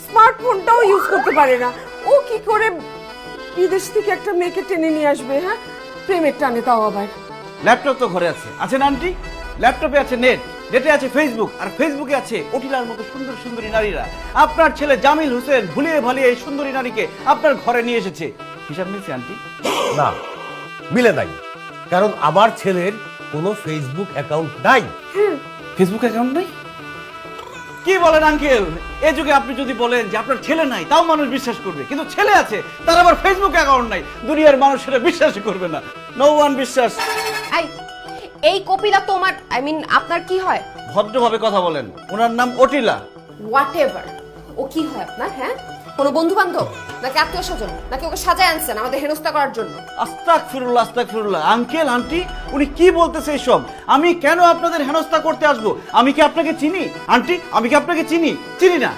স্মার্টফোনটাও use করতে পারে না। ও কি করে বিদেশ থেকে একটা মেয়েকে টেনে নিয়ে আসবে? হ্যাঁ, প্রেমের টানে, তাও আবার। ল্যাপটপ তো ঘরে আছে না আন্টি? ল্যাপটপে আছে নেট, নেটে আছে ফেসবুক, আর ফেসবুকে আছে অটিলার মতো সুন্দর সুন্দরী নারীরা। আপনার ছেলে জামিল হোসেন ভুলিয়ে ভালিয়ে এই সুন্দরী নারীকে আপনার ঘরে নিয়ে এসেছে। হিসাব মিলছে আন্টি? না, মিলে নাই। কারণ আমার ছেলের কোনো ফেসবুক অ্যাকাউন্ট নাই। ফেসবুক অ্যাকাউন্ট নাই? কি বলেন আঙ্কেল? এই যুগে আপনি যদি বলেন যে আপনার ছেলে নাই, তাও মানুষ বিশ্বাস করবে, কিন্তু ছেলে আছে, তার আবার ফেসবুক অ্যাকাউন্ট নাই, দুনিয়ার মানুষ সেটা বিশ্বাসই করবে না। নো ওয়ান বিশ্বাস। এই কপিলা তোমার, আপনার কি হয়? ভদ্রভাবে কথা বলেন। ওনার নাম অটিলা। হোয়াটএভার। ও কি হয় আপনার? হ্যাঁ, কোনো বন্ধু বান্ধব নাকি আত্মীয় স্বজন, নাকি ওকে সাজায় আনছেন আমাদের হেনস্থা করার জন্য? আস্তাগফিরুল্লাহ, আস্তাগফিরুল্লাহ। আঙ্কেল আন্টি, উনি কি বলতেছে এসব? আমি কেন আপনাদের হেনস্থা করতে আসবো? আমি কি আপনাকে চিনি আন্টি? আমি কি আপনাকে চিনি? চিনি না।